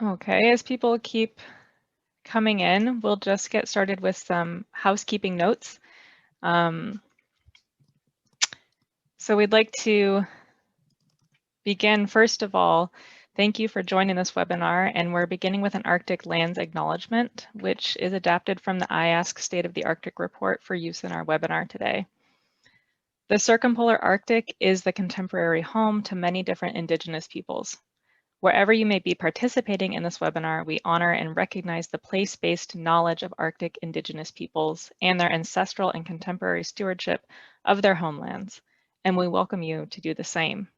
Okay, as people keep coming in, we'll just get started with some housekeeping notes. So we'd like to begin, first of all, thank you for joining this webinar, and we're beginning with an Arctic Lands Acknowledgement, which is adapted from the IASC State of the Arctic Report for use in our webinar today. The circumpolar Arctic is the contemporary home to many different Indigenous peoples. Wherever you may be participating in this webinar, we honor and recognize the place-based knowledge of Arctic Indigenous peoples and their ancestral and contemporary stewardship of their homelands, and we welcome you to do the same.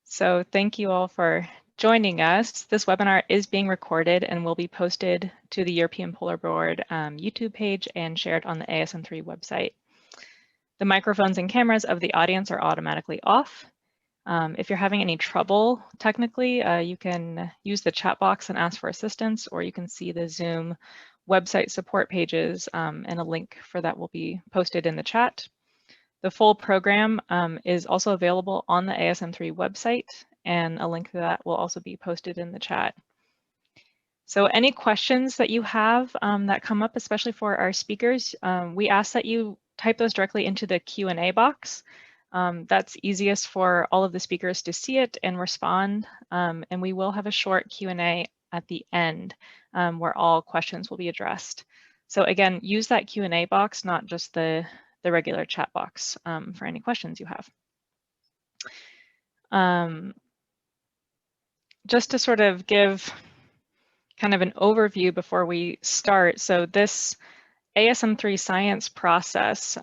So thank you all for joining us. This webinar is being recorded and will be posted to the European Polar Board YouTube page and shared on the ASM3 website. The microphones and cameras of the audience are automatically off. If you're having any trouble technically, you can use the chat box and ask for assistance, or you can see the Zoom website support pages, and a link for that will be posted in the chat. The full program is also available on the ASM3 website, and a link to that will also be posted in the chat. So any questions that you have that come up, especially for our speakers, we ask that you type those directly into the Q&A box. That's easiest for all of the speakers to see it and respond, and we will have a short Q&A at the end where all questions will be addressed. So again, use that Q&A box, not just the regular chat box for any questions you have. Just to sort of give kind of an overview before we start, so this ASM3 science process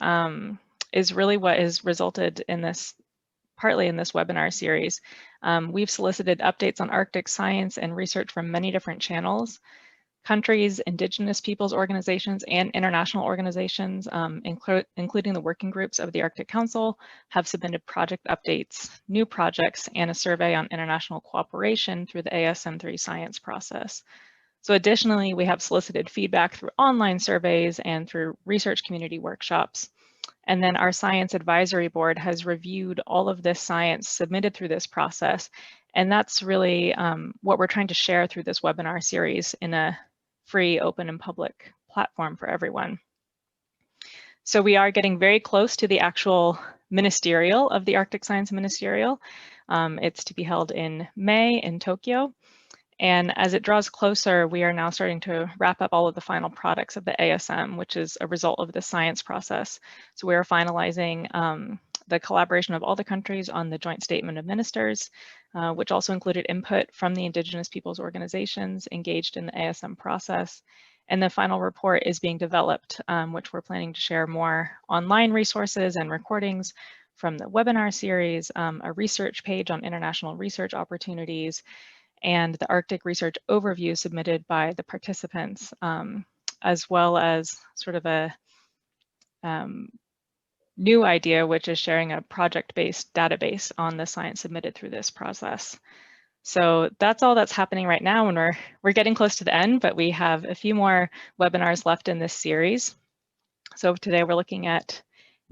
is really what has resulted in this, partly in this webinar series. We've solicited updates on Arctic science and research from many different channels. Countries, Indigenous peoples organizations, and international organizations, including the working groups of the Arctic Council, have submitted project updates, new projects, and a survey on international cooperation through the ASM3 science process. So additionally, we have solicited feedback through online surveys and through research community workshops. And then our Science Advisory Board has reviewed all of this science submitted through this process. And that's really what we're trying to share through this webinar series in a free, open, and public platform for everyone. So we are getting very close to the actual ministerial of the Arctic Science Ministerial. It's to be held in May in Tokyo. And as it draws closer, we are now starting to wrap up all of the final products of the ASM, which is a result of the science process. So we are finalizing the collaboration of all the countries on the Joint Statement of Ministers, which also included input from the Indigenous peoples organizations engaged in the ASM process. And the final report is being developed, which we're planning to share more online resources and recordings from the webinar series, a research page on international research opportunities, and the Arctic Research Overview submitted by the participants, as well as sort of a new idea, which is sharing a project-based database on the science submitted through this process. So that's all that's happening right now, and we're getting close to the end, but we have a few more webinars left in this series. So today we're looking at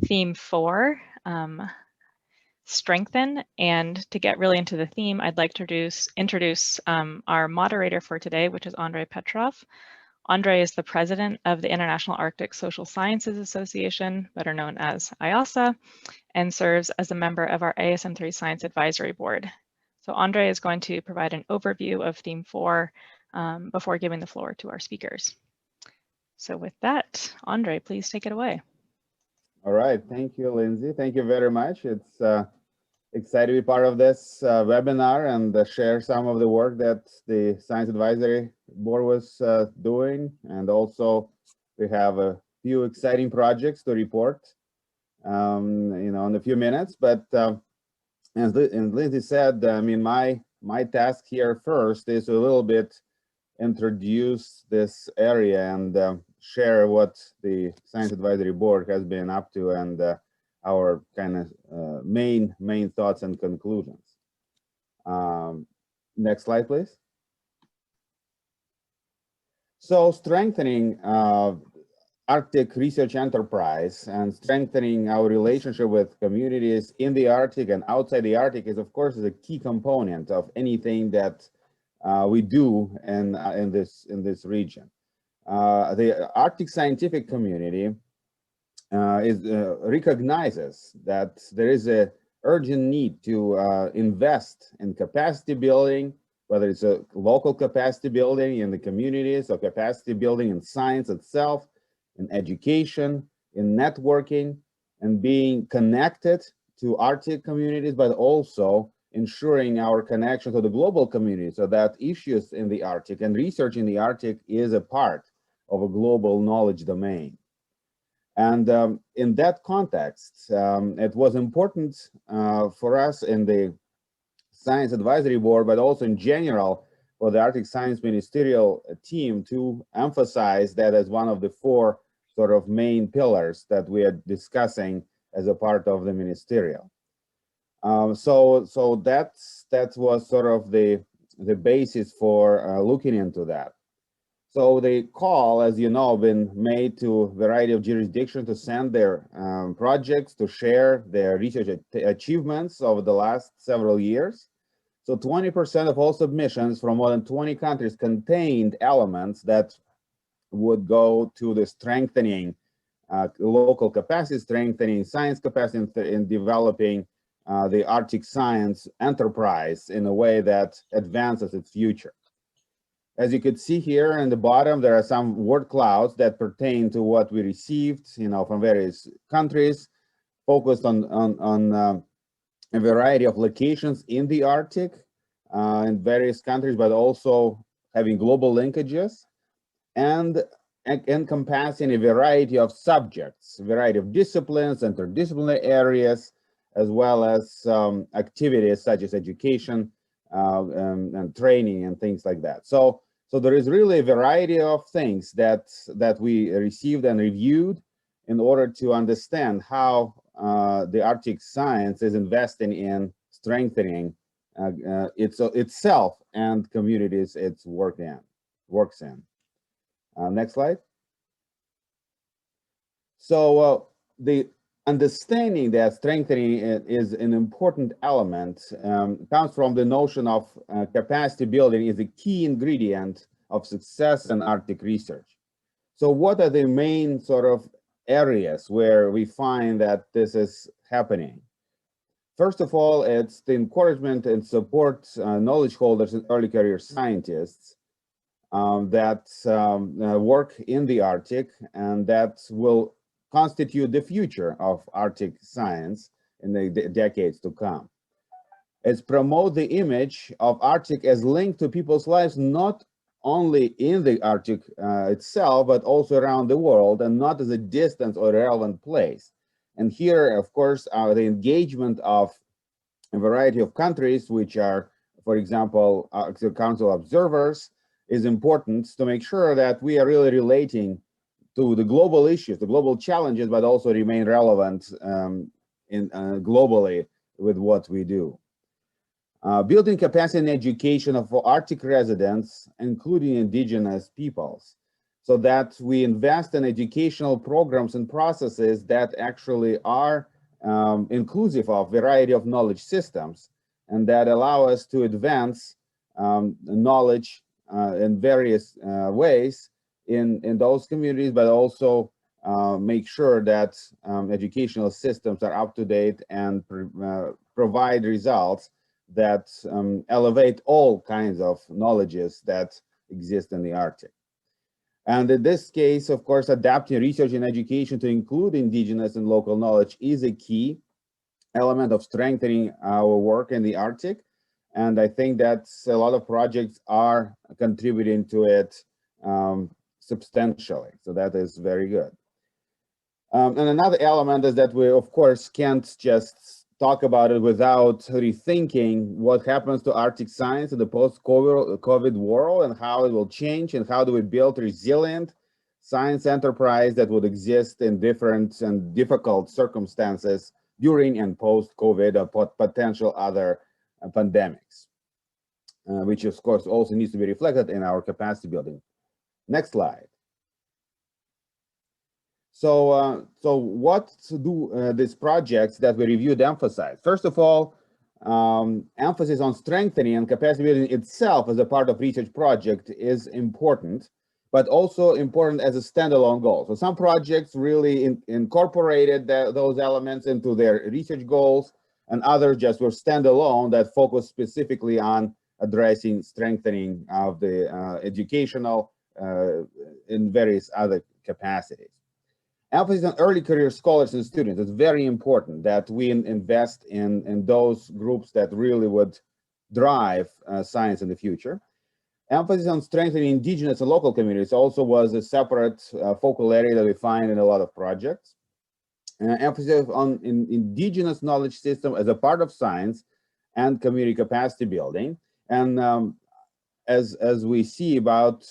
theme 4, strengthen. And to get really into the theme, I'd like to introduce our moderator for today, which is Andrey Petrov. Andrey is the president of the International Arctic Social Sciences Association, better known as IASA, and serves as a member of our ASM3 Science Advisory Board. So Andrey is going to provide an overview of theme 4 before giving the floor to our speakers. So with that, Andrey, please take it away. All right, thank you, Lindsay. Thank you very much. It's excited to be part of this webinar and share some of the work that the Science Advisory Board was doing. And also we have a few exciting projects to report, in a few minutes. But as Lindsay said, I mean, my task here first is a little bit introduce this area and share what the Science Advisory Board has been up to and our kind of main thoughts and conclusions. Next slide, please. So strengthening Arctic research enterprise and strengthening our relationship with communities in the Arctic and outside the Arctic is, of course, a key component of anything that we do in this region. The Arctic scientific community recognizes that there is a urgent need to invest in capacity building, whether it's a local capacity building in the communities or capacity building in science itself, in education, in networking, and being connected to Arctic communities, but also ensuring our connection to the global community so that issues in the Arctic and research in the Arctic is a part of a global knowledge domain. And in that context, it was important for us in the Science Advisory Board, but also in general for the Arctic Science Ministerial team to emphasize that as one of the 4 sort of main pillars that we are discussing as a part of the ministerial. So that was sort of the basis for looking into that. So the call, as you know, been made to a variety of jurisdictions to send their projects, to share their research achievements over the last several years. So 20% of all submissions from more than 20 countries contained elements that would go to the strengthening local capacity, strengthening science capacity in developing the Arctic science enterprise in a way that advances its future. As you could see here in the bottom, there are some word clouds that pertain to what we received, from various countries, focused on a variety of locations in the Arctic, in various countries, but also having global linkages and encompassing a variety of subjects, a variety of disciplines, interdisciplinary areas, as well as activities such as education and training and things like that. So there is really a variety of things that we received and reviewed in order to understand how the Arctic science is investing in strengthening itself and communities it works in. Next slide. So the understanding that strengthening is an important element comes from the notion of capacity building is a key ingredient of success in Arctic research. So what are the main sort of areas where we find that this is happening? First of all, it's the encouragement and support knowledge holders and early career scientists that work in the Arctic and that will constitute the future of Arctic science in the decades to come. It's promote the image of Arctic as linked to people's lives, not only in the Arctic itself, but also around the world, and not as a distant or irrelevant place. And here, of course, the engagement of a variety of countries, which are, for example, Arctic Council observers, is important to make sure that we are really relating to the global issues, the global challenges, but also remain relevant globally with what we do. Building capacity and education for Arctic residents, including indigenous peoples, so that we invest in educational programs and processes that actually are inclusive of a variety of knowledge systems and that allow us to advance knowledge in various ways in those communities, but also make sure that educational systems are up to date and provide results that elevate all kinds of knowledges that exist in the Arctic. And in this case, of course, adapting research and education to include indigenous and local knowledge is a key element of strengthening our work in the Arctic. And I think that a lot of projects are contributing to it substantially. So that is very good. And another element is that we, of course, can't just talk about it without rethinking what happens to Arctic science in the post-COVID world and how it will change and how do we build resilient science enterprise that would exist in different and difficult circumstances during and post-COVID or potential other pandemics, which of course also needs to be reflected in our capacity building. Next slide. So what do these projects that we reviewed emphasize? First of all, emphasis on strengthening and capacity building itself as a part of research project is important, but also important as a standalone goal. So some projects really incorporated those elements into their research goals, and others just were standalone that focused specifically on addressing strengthening of the educational in various other capacities. Emphasis on early career scholars and students is very important, that we invest in those groups that really would drive science in the future. Emphasis on strengthening indigenous and local communities also was a separate focal area that we find in a lot of projects. Emphasis on indigenous knowledge system as a part of science and community capacity building. And as we see, about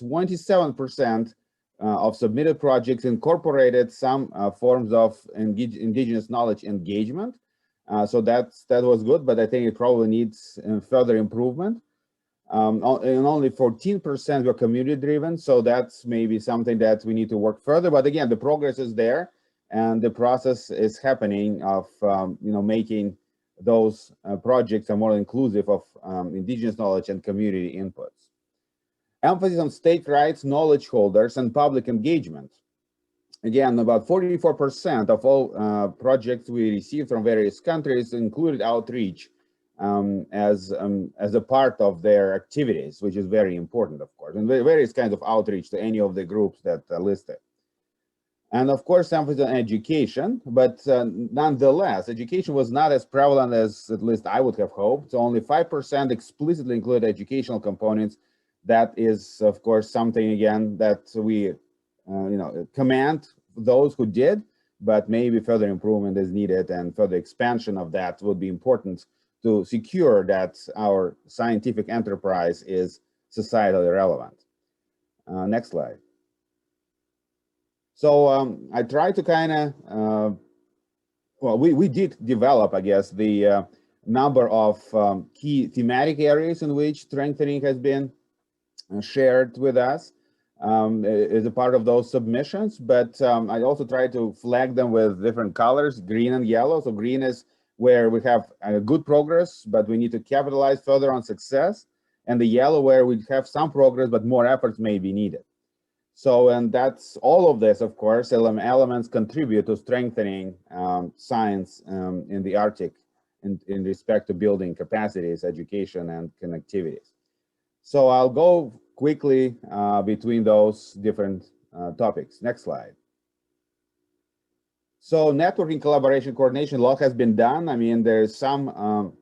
27% of submitted projects incorporated some forms of indigenous knowledge engagement. So that was good, but I think it probably needs further improvement. And only 14% were community driven, so that's maybe something that we need to work further. But again, the progress is there, and the process is happening of making those projects are more inclusive of indigenous knowledge and community inputs. Emphasis on state rights, knowledge holders, and public engagement. Again, about 44% of all projects we received from various countries included outreach as a part of their activities, which is very important, of course, and various kinds of outreach to any of the groups that are listed. And of course, emphasis on education, but nonetheless, education was not as prevalent as at least I would have hoped. So only 5% explicitly included educational components. That is, of course, something, again, that we commend those who did, but maybe further improvement is needed, and further expansion of that would be important to secure that our scientific enterprise is societally relevant. Next slide. So I tried to kind of, well, we did develop, I guess, the number of key thematic areas in which strengthening has been shared with us as a part of those submissions, but I also tried to flag them with different colors, green and yellow. So green is where we have good progress, but we need to capitalize further on success, and the yellow where we have some progress, but more efforts may be needed. So, and that's all of this, of course, elements contribute to strengthening science in the Arctic in respect to building capacities, education, and connectivities. So I'll go quickly between those different topics. Next slide. So networking, collaboration, coordination, a lot has been done. I mean, there's some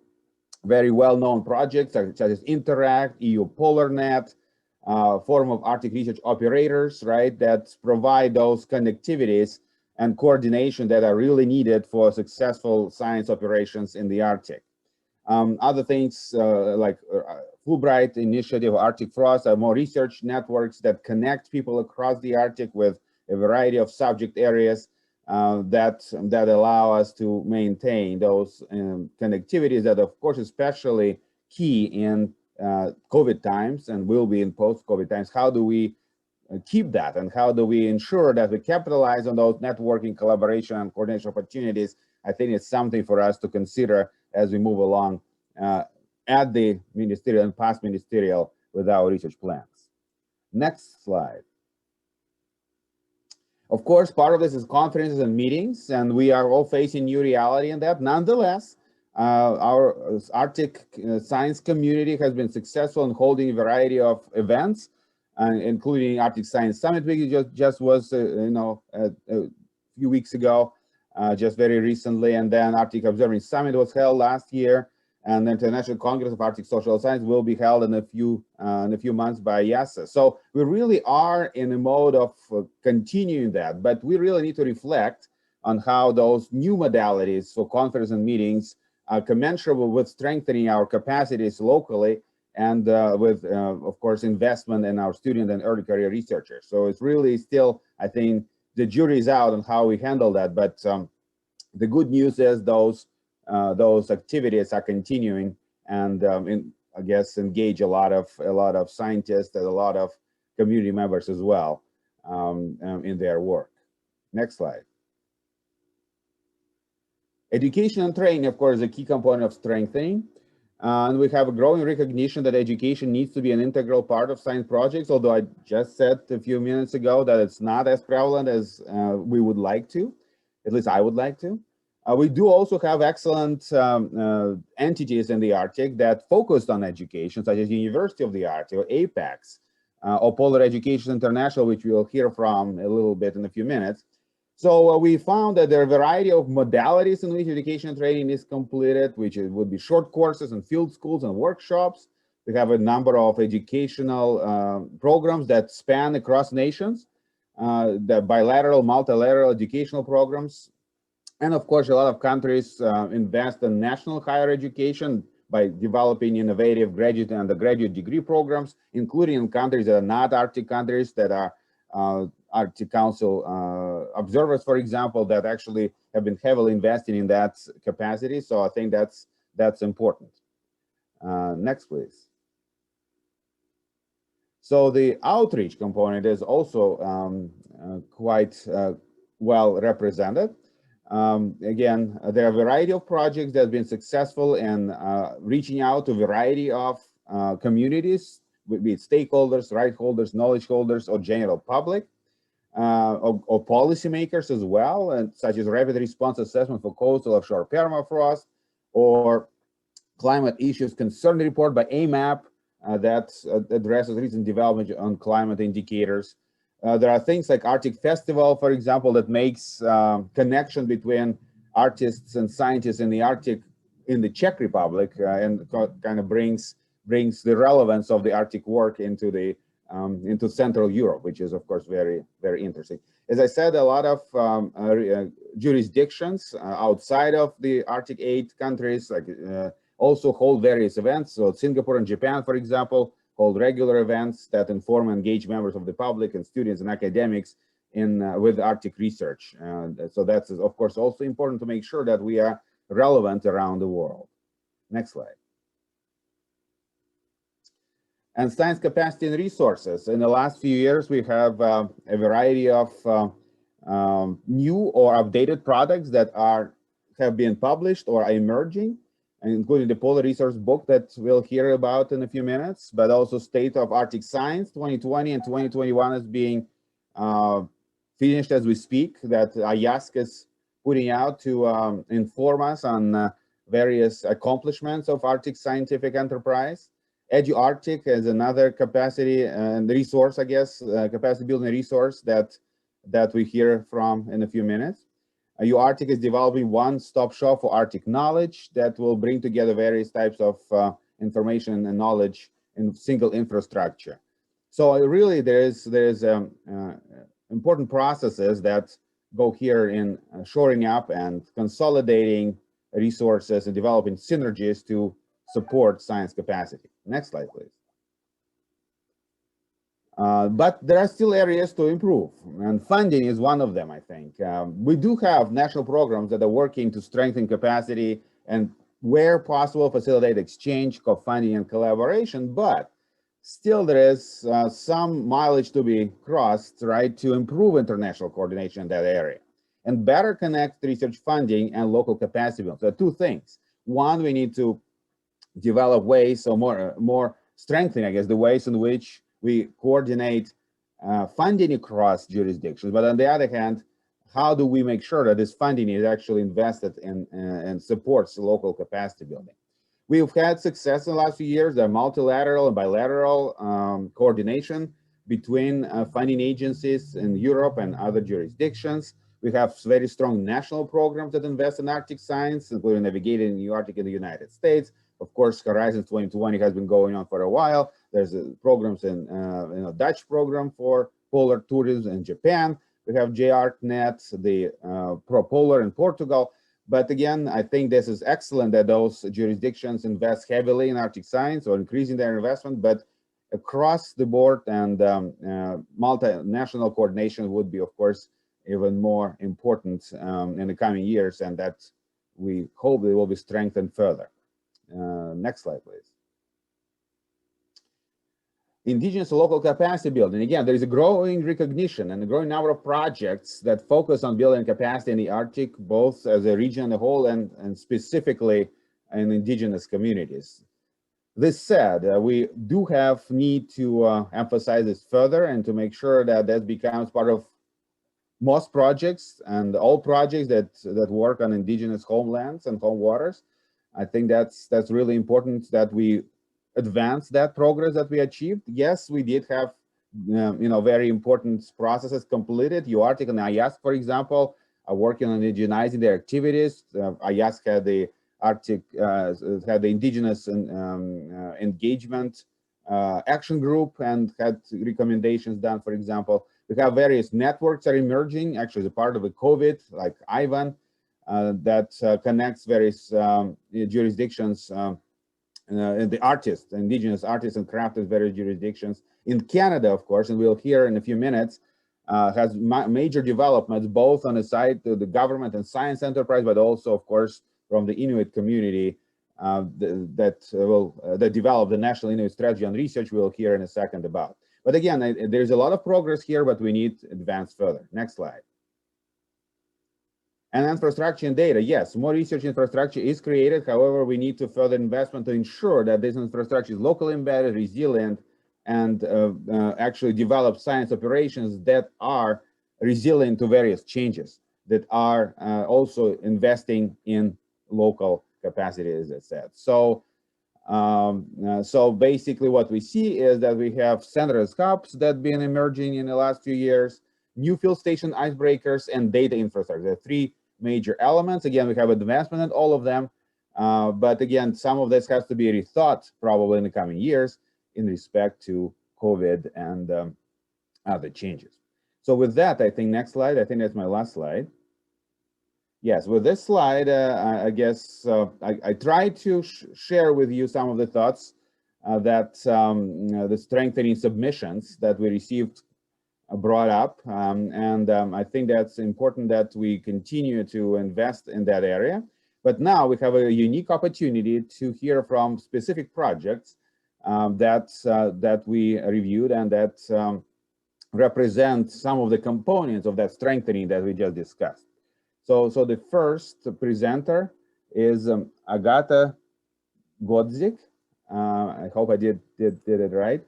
very well-known projects such as Interact, EU PolarNet, Forum of Arctic Research Operators, right, that provide those connectivities and coordination that are really needed for successful science operations in the Arctic. Other things like Fulbright Initiative, Arctic Frost, are more research networks that connect people across the Arctic with a variety of subject areas that allow us to maintain those connectivities that, of course, especially key in COVID times and will be in post-COVID times. How do we keep that, and how do we ensure that we capitalize on those networking, collaboration, and coordination opportunities? I think it's something for us to consider as we move along at the ministerial and past ministerial with our research plans. Next slide. Of course, part of this is conferences and meetings, and we are all facing new reality in that. Nonetheless, our Arctic science community has been successful in holding a variety of events, including Arctic Science Summit Week. Just was, a few weeks ago, just very recently, and then Arctic Observing Summit was held last year, and the International Congress of Arctic Social Science will be held in a few months by IASA. So we really are in a mode of continuing that, but we really need to reflect on how those new modalities for conferences and meetings are commensurable with strengthening our capacities locally, and with, of course, investment in our student and early career researchers. So it's really still, I think, the jury is out on how we handle that, but the good news is those activities are continuing, and I guess engage a lot of scientists and a lot of community members as well in their work. Next slide. Education and training, of course, is a key component of strengthening. And we have a growing recognition that education needs to be an integral part of science projects, although I just said a few minutes ago that it's not as prevalent as we would like to, at least I would like to. We do also have excellent entities in the Arctic that focused on education, such as University of the Arctic, or APEX, or Polar Education International, which we'll hear from a little bit in a few minutes. So we found that there are a variety of modalities in which education and training is completed, which would be short courses and field schools and workshops. We have a number of educational programs that span across nations, the bilateral, multilateral educational programs. And of course, a lot of countries invest in national higher education by developing innovative graduate and undergraduate degree programs, including in countries that are not Arctic countries, that are Arctic Council observers, for example, that actually have been heavily investing in that capacity. So I think that's important. Next, please. So the outreach component is also quite well represented. Again, there are a variety of projects that have been successful in reaching out to a variety of communities, be it stakeholders, right holders, knowledge holders, or general public, or policymakers as well, and such as rapid response assessment for coastal offshore permafrost, or climate issues concern report by AMAP that addresses recent development on climate indicators. There are things like Arctic Festival, for example, that makes connection between artists and scientists in the Arctic, in the Czech Republic, and kind of brings the relevance of the Arctic work into Central Europe, which is of course very, very interesting. As I said, a lot of jurisdictions outside of the Arctic 8 countries also hold various events. So Singapore and Japan, for example, hold regular events that inform and engage members of the public and students and academics with Arctic research. So that's of course also important to make sure that we are relevant around the world. Next slide. And science capacity and resources. In the last few years, we have a variety of new or updated products that have been published or are emerging, including the Polar Resource book that we'll hear about in a few minutes, but also State of Arctic Science 2020 and 2021 is being finished as we speak, that IASC is putting out to inform us on various accomplishments of Arctic scientific enterprise. EduArctic is another capacity and resource, I guess, capacity building resource that we hear from in a few minutes. EduArctic is developing one-stop shop for Arctic knowledge that will bring together various types of information and knowledge in single infrastructure. So really, there's important processes that go here in shoring up and consolidating resources and developing synergies to support science capacity. Next slide, please. But there are still areas to improve, and funding is one of them, I think. We do have national programs that are working to strengthen capacity and, where possible, facilitate exchange, co-funding, and collaboration, but still there is some mileage to be crossed, right, to improve international coordination in that area and better connect research funding and local capacity building. So two things. One, we need to develop ways, or more strengthening, I guess, the ways in which we coordinate funding across jurisdictions. But on the other hand, how do we make sure that this funding is actually invested in and supports local capacity building? We've had success in the last few years. There are multilateral and bilateral coordination between funding agencies in Europe and other jurisdictions. We have very strong national programs that invest in Arctic science, including Navigating in the Arctic in the United States. Of course, Horizon 2020 has been going on for a while. There's programs in a Dutch program for polar tourism in Japan. We have JARCnet, the ProPolar in Portugal. But again, I think this is excellent that those jurisdictions invest heavily in Arctic science or increasing their investment, but across the board and multinational coordination would be, of course, even more important in the coming years, and that we hope it will be strengthened further. Next slide, please. indigenous local capacity building. Again, there is a growing recognition and a growing number of projects that focus on building capacity in the Arctic, both as a region as a whole and specifically in indigenous communities. This said, we do have need to emphasize this further and to make sure that that becomes part of most projects and all projects that work on indigenous homelands and home waters. I think that's really important that we advance that progress that we achieved. Yes, we did have very important processes completed. UArctic and IASC, for example, are working on indigenizing their activities. IASC had the Arctic had the indigenous engagement action group and had recommendations done. For example, we have various networks are emerging, actually as a part of the COVID, like IVAN, that connects various jurisdictions, the artists, indigenous artists and crafters, various jurisdictions. In Canada, of course, and we'll hear in a few minutes, has major developments, both on the side of the government and science enterprise, but also, of course, from the Inuit community that developed the National Inuit Strategy on Research we'll hear in a second about. But again, there's a lot of progress here, but we need to advance further. Next slide. And infrastructure and data. Yes, more research infrastructure is created. However, we need to further investment to ensure that this infrastructure is locally embedded, resilient, and actually develop science operations that are resilient to various changes, that are also investing in local capacity, as I said. So, so basically what we see is that we have centralized hubs that have been emerging in the last few years, new field station icebreakers, and data infrastructure. There are three major elements. Again, we have advancement in all of them, but again, some of this has to be rethought probably in the coming years in respect to COVID and other changes. So with that, I think next slide, I think that's my last slide. Yes, with this slide, I guess I tried to share with you some of the thoughts that the strengthening submissions that we received brought up, and I think that's important that we continue to invest in that area. But now we have a unique opportunity to hear from specific projects that we reviewed and that represent some of the components of that strengthening that we just discussed. So the first presenter is Agata Gozdzik. I hope I did it right.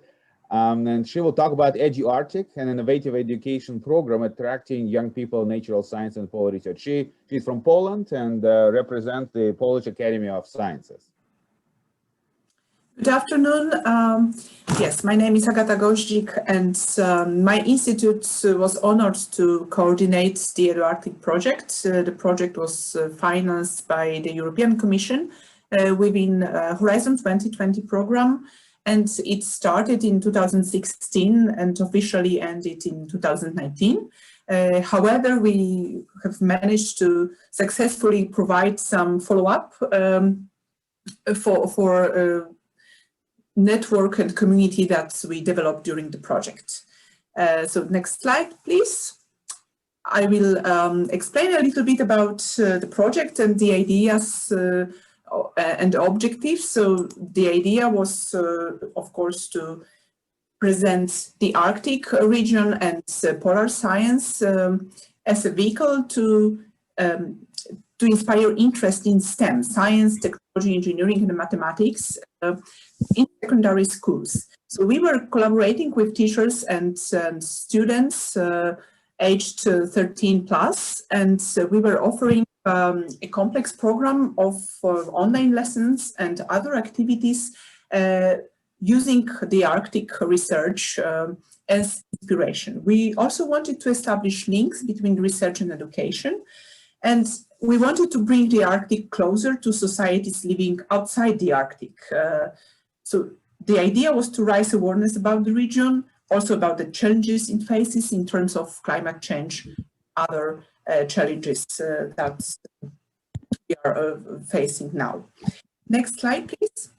And she will talk about EduArctic, an innovative education program attracting young people, natural science and pole research. She's from Poland and represents the Polish Academy of Sciences. Good afternoon. Yes, my name is Agata Gozdzik, and my institute was honored to coordinate the EduArctic project. The project was financed by the European Commission within Horizon 2020 program, and it started in 2016 and officially ended in 2019. However, we have managed to successfully provide some follow-up for network and community that we developed during the project. So next slide, please. I will explain a little bit about the project and the ideas and the objectives. So the idea was, of course, to present the Arctic region and polar science as a vehicle to inspire interest in STEM, science, technology, engineering, and mathematics in secondary schools. So we were collaborating with teachers and students aged 13 plus, and we were offering a complex program of online lessons and other activities using the Arctic research as inspiration. We also wanted to establish links between research and education, and we wanted to bring the Arctic closer to societies living outside the Arctic. So the idea was to raise awareness about the region, also about the challenges it faces in terms of climate change, other challenges that we are facing now. Next slide, please.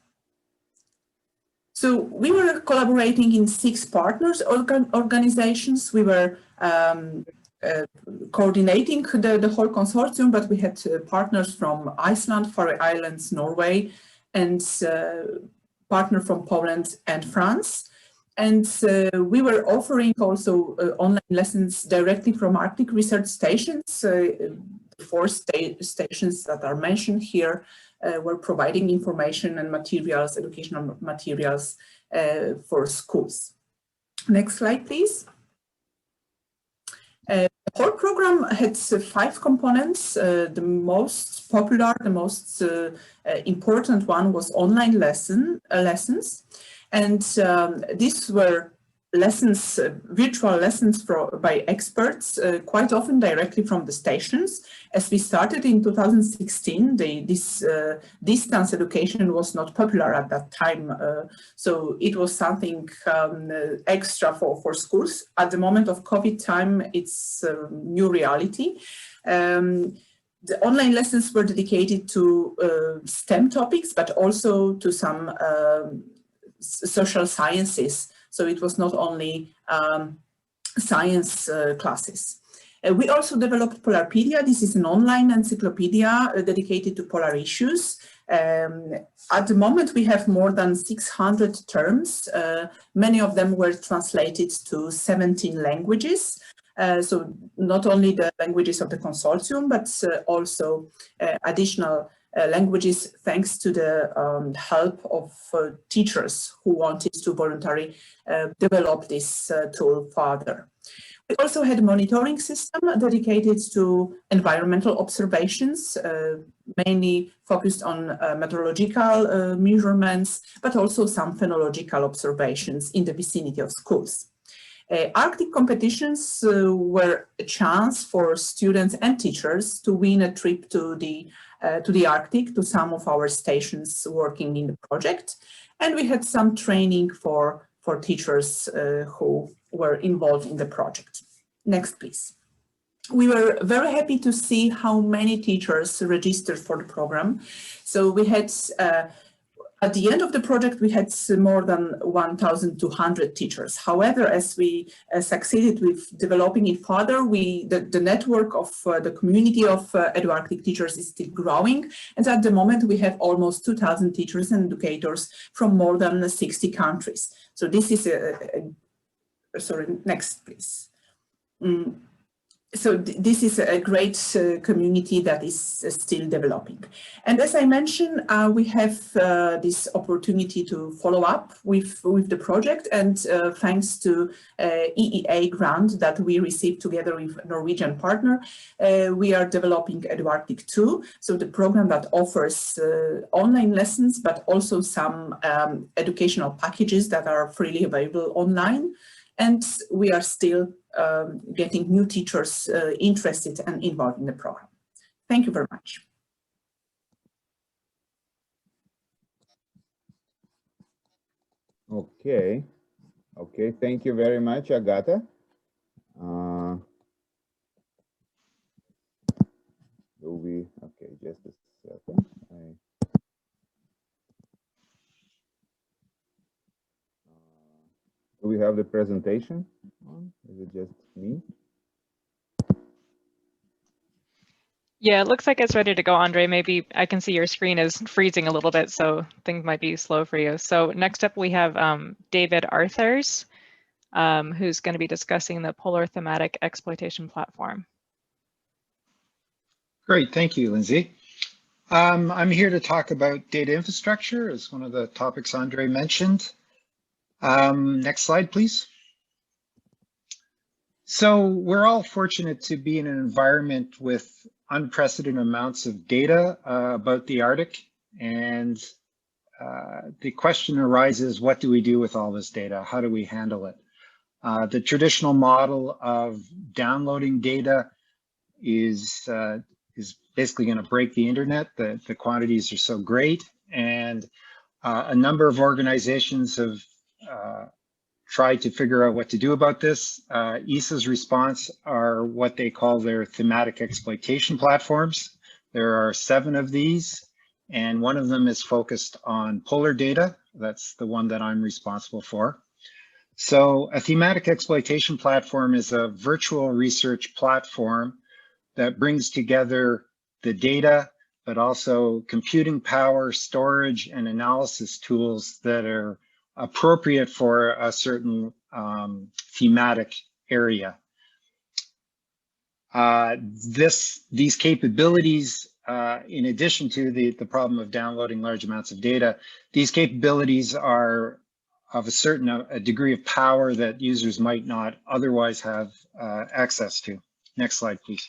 So we were collaborating in 6 partners organizations. We were coordinating the whole consortium, but we had partners from Iceland, Faroe Islands, Norway, and partner from Poland and France. And we were offering also online lessons directly from Arctic research stations. The 4 stations that are mentioned here were providing information and materials, educational materials for schools. Next slide, please. The whole program had 5 components. The most popular, the most important one was online lessons. And these were lessons, virtual lessons by experts, quite often directly from the stations. As we started in 2016, this distance education was not popular at that time. So it was something extra for schools. At the moment of COVID time, it's a new reality. The online lessons were dedicated to STEM topics, but also to some social sciences. So it was not only science classes. We also developed Polarpedia. This is an online encyclopedia dedicated to polar issues. At the moment, we have more than 600 terms. Many of them were translated to 17 languages. So not only the languages of the consortium, but also additional languages, thanks to the help of teachers who wanted to voluntarily develop this tool further. We also had a monitoring system dedicated to environmental observations, mainly focused on meteorological measurements, but also some phenological observations in the vicinity of schools. Arctic competitions were a chance for students and teachers to win a trip to the Arctic, to some of our stations working in the project. And we had some training for teachers who were involved in the project. Next, please. We were very happy to see how many teachers registered for the program. So we had at the end of the project, we had more than 1,200 teachers. However, as we succeeded with developing it further, the network of the community of EduArctic teachers is still growing. And at the moment, we have almost 2,000 teachers and educators from more than 60 countries. So this is sorry, next, please. So this is a great community that is still developing. And as I mentioned, we have this opportunity to follow up with the project, and thanks to EEA grant that we received together with a Norwegian partner, we are developing EduArctic 2, so the program that offers online lessons, but also some educational packages that are freely available online. And we are still getting new teachers interested and involved in the program. Thank you very much. Okay. Okay, thank you very much, Agata. Okay, just a second. Do we have the presentation on? Is it just me? Yeah, it looks like it's ready to go, Andrey. Maybe I can see your screen is freezing a little bit, so things might be slow for you. So next up we have David Arthurs, who's going to be discussing the Polar Thematic Exploitation Platform. Great, thank you, Lindsay. I'm here to talk about data infrastructure as one of the topics Andrey mentioned. Next slide, please. So we're all fortunate to be in an environment with unprecedented amounts of data about the Arctic, and the question arises, what do we do with all this data? How do we handle it? The traditional model of downloading data is basically going to break the internet. The quantities are so great, and a number of organizations have tried to figure out what to do about this. ESA's response are what they call their thematic exploitation platforms. There are 7 of these, and one of them is focused on polar data. That's the one that I'm responsible for. So a thematic exploitation platform is a virtual research platform that brings together the data, but also computing power, storage, and analysis tools that are appropriate for a certain thematic area. These capabilities, in addition to the problem of downloading large amounts of data, these capabilities are of a degree of power that users might not otherwise have access to. Next slide, please.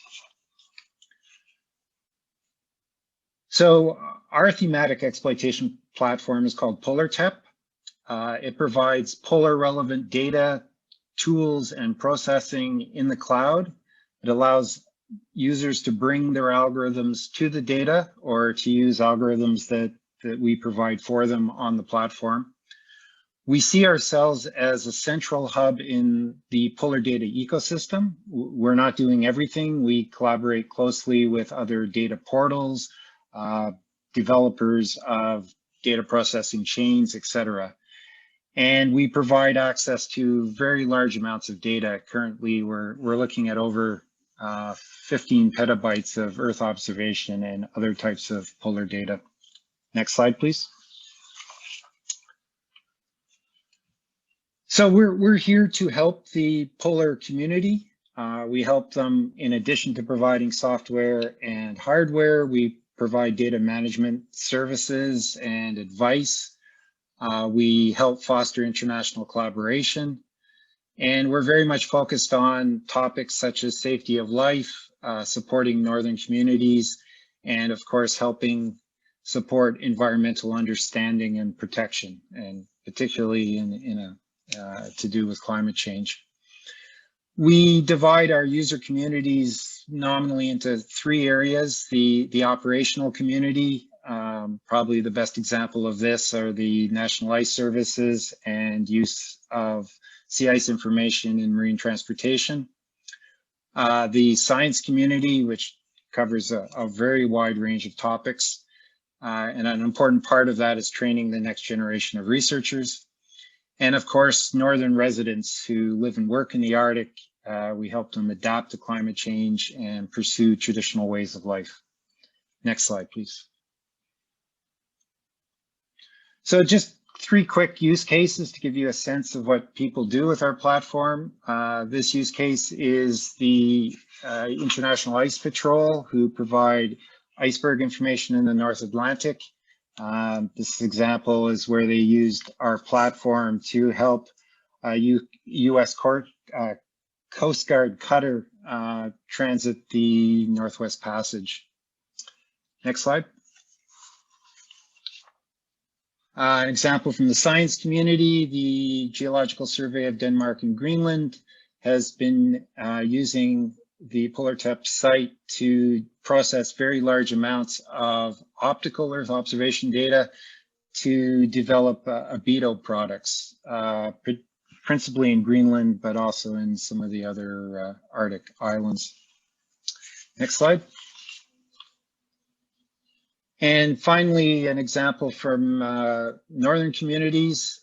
So our thematic exploitation platform is called Polar TEP. It provides polar relevant data, tools, and processing in the cloud. It allows users to bring their algorithms to the data or to use algorithms that we provide for them on the platform. We see ourselves as a central hub in the polar data ecosystem. We're not doing everything. We collaborate closely with other data portals, developers of data processing chains, etc. And we provide access to very large amounts of data. Currently, we're looking at over 15 petabytes of Earth observation and other types of polar data. Next slide, please. So we're here to help the polar community. We help them in addition to providing software and hardware. We provide data management services and advice. We help foster international collaboration. And we're very much focused on topics such as safety of life, supporting northern communities, and of course, helping support environmental understanding and protection, and particularly to do with climate change. We divide our user communities nominally into three areas. The operational community, probably the best example of this are the National Ice Services and use of sea ice information in marine transportation. The science community, which covers a very wide range of topics. And an important part of that is training the next generation of researchers. And of course, northern residents who live and work in the Arctic, we help them adapt to climate change and pursue traditional ways of life. Next slide, please. So just three quick use cases to give you a sense of what people do with our platform. This use case is the International Ice Patrol, who provide iceberg information in the North Atlantic. This example is where they used our platform to help U.S. Coast Guard cutter transit the Northwest Passage. Next slide. An example from the science community, the Geological Survey of Denmark and Greenland has been using the Polar TEP site to process very large amounts of optical Earth observation data to develop albedo products, principally in Greenland, but also in some of the other Arctic islands. Next slide. And finally, an example from northern communities.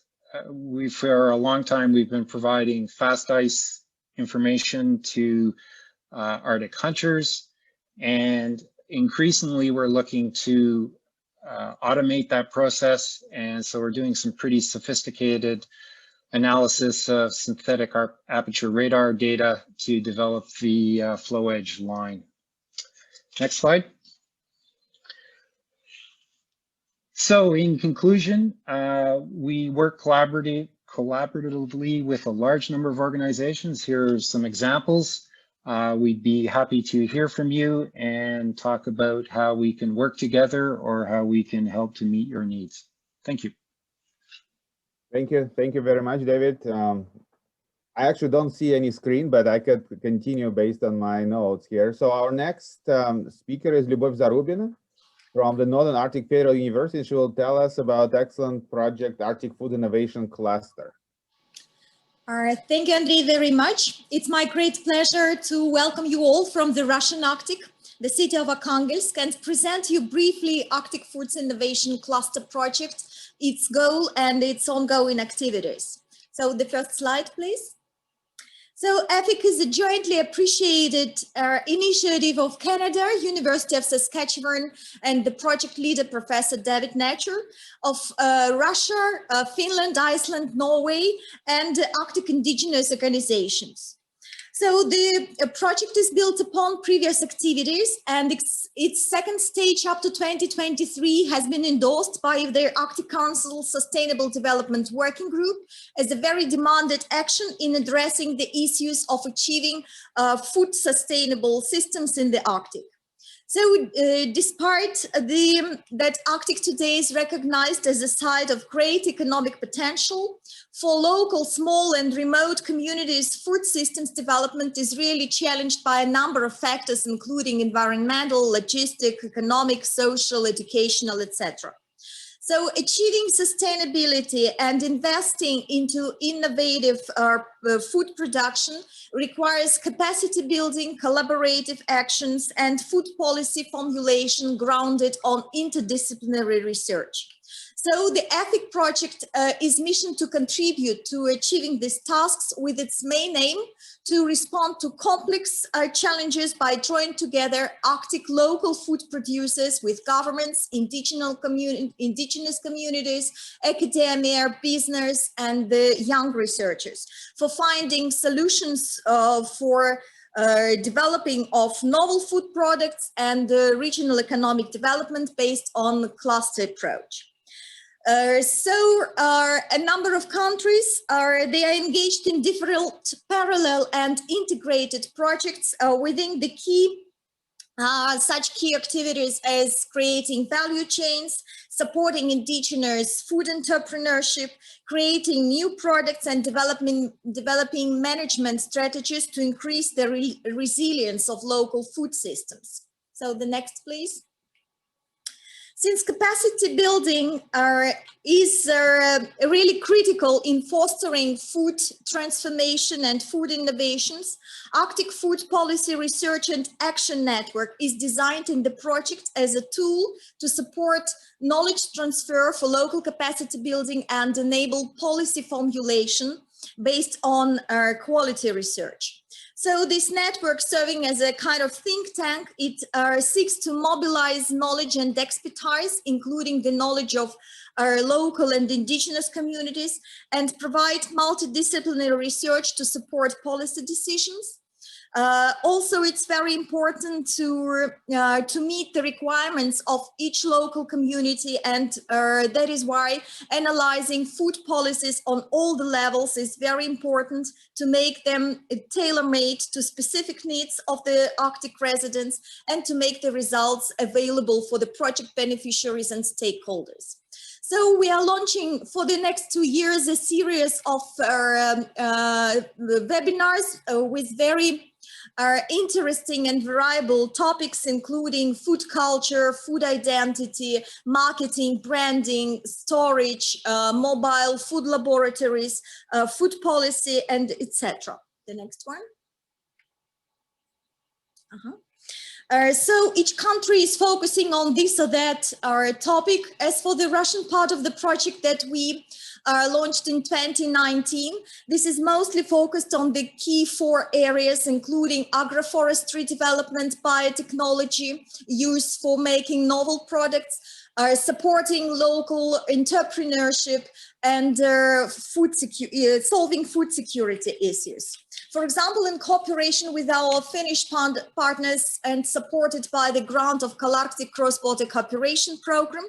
For a long time, we've been providing fast ice information to Arctic hunters, and increasingly we're looking to automate that process. And so we're doing some pretty sophisticated analysis of synthetic aperture radar data to develop the flow edge line. Next slide. So in conclusion, we work collaboratively with a large number of organizations. Here are some examples. We'd be happy to hear from you and talk about how we can work together or how we can help to meet your needs. Thank you. Thank you very much, David. I actually don't see any screen, but I could continue based on my notes here. So our next speaker is Lyubov Zarubina from the Northern Arctic Federal University. She will tell us about excellent project Arctic Food Innovation Cluster. Thank you, Andrey, very much. It's my great pleasure to welcome you all from the Russian Arctic, the city of Arkhangelsk, and present you briefly Arctic Foods Innovation Cluster project, its goal and its ongoing activities. So the first slide, please. So AFIC is a jointly appreciated initiative of Canada, University of Saskatchewan, and the project leader, Professor David Nature, of Russia, Finland, Iceland, Norway, and Arctic Indigenous organizations. So the project is built upon previous activities, and its second stage up to 2023 has been endorsed by the Arctic Council Sustainable Development Working Group as a very demanded action in addressing the issues of achieving food sustainable systems in the Arctic. So despite that Arctic today is recognized as a site of great economic potential, for local, small and remote communities, food systems development is really challenged by a number of factors, including environmental, logistic, economic, social, educational, etc. So achieving sustainability and investing into innovative food production requires capacity building, collaborative actions, and food policy formulation grounded on interdisciplinary research. So the AFIC project is mission to contribute to achieving these tasks with its main aim to respond to complex challenges by drawing together Arctic local food producers with governments, indigenous communities, academia, business, and the young researchers for finding solutions for developing of novel food products and regional economic development based on the cluster approach. A number of countries they are engaged in different parallel and integrated projects within the such key activities as creating value chains, supporting indigenous food entrepreneurship, creating new products, and developing management strategies to increase the resilience of local food systems. So the next, please. Since capacity building is really critical in fostering food transformation and food innovations, Arctic Food Policy Research and Action Network is designed in the project as a tool to support knowledge transfer for local capacity building and enable policy formulation based on quality research. So this network, serving as a kind of think tank, it seeks to mobilize knowledge and expertise, including the knowledge of our local and indigenous communities, and provide multidisciplinary research to support policy decisions. Also, it's very important to meet the requirements of each local community, and that is why analyzing food policies on all the levels is very important to make them tailor-made to specific needs of the Arctic residents and to make the results available for the project beneficiaries and stakeholders. So we are launching for the next 2 years a series of webinars with very interesting and variable topics, including food culture, food identity, marketing, branding, storage, mobile food laboratories, food policy, and etc. The next one. So each country is focusing on this or that topic. As for the Russian part of the project that we launched in 2019, this is mostly focused on the key 4 areas, including agroforestry development, biotechnology, use for making novel products, supporting local entrepreneurship, and solving food security issues. For example, in cooperation with our Finnish partners and supported by the grant of Arctic Cross-Border Cooperation Program,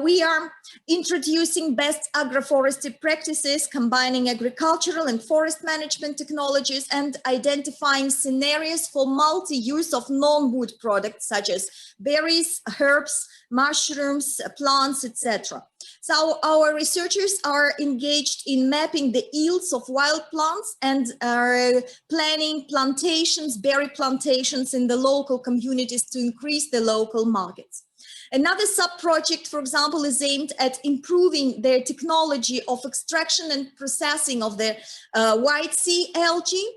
we are introducing best agroforestry practices, combining agricultural and forest management technologies, and identifying scenarios for multi-use of non-wood products such as berries, herbs, mushrooms, plants, etc. So our researchers are engaged in mapping the yields of wild plants and are planning plantations, berry plantations in the local communities to increase the local markets. Another sub-project, for example, is aimed at improving their technology of extraction and processing of the white sea algae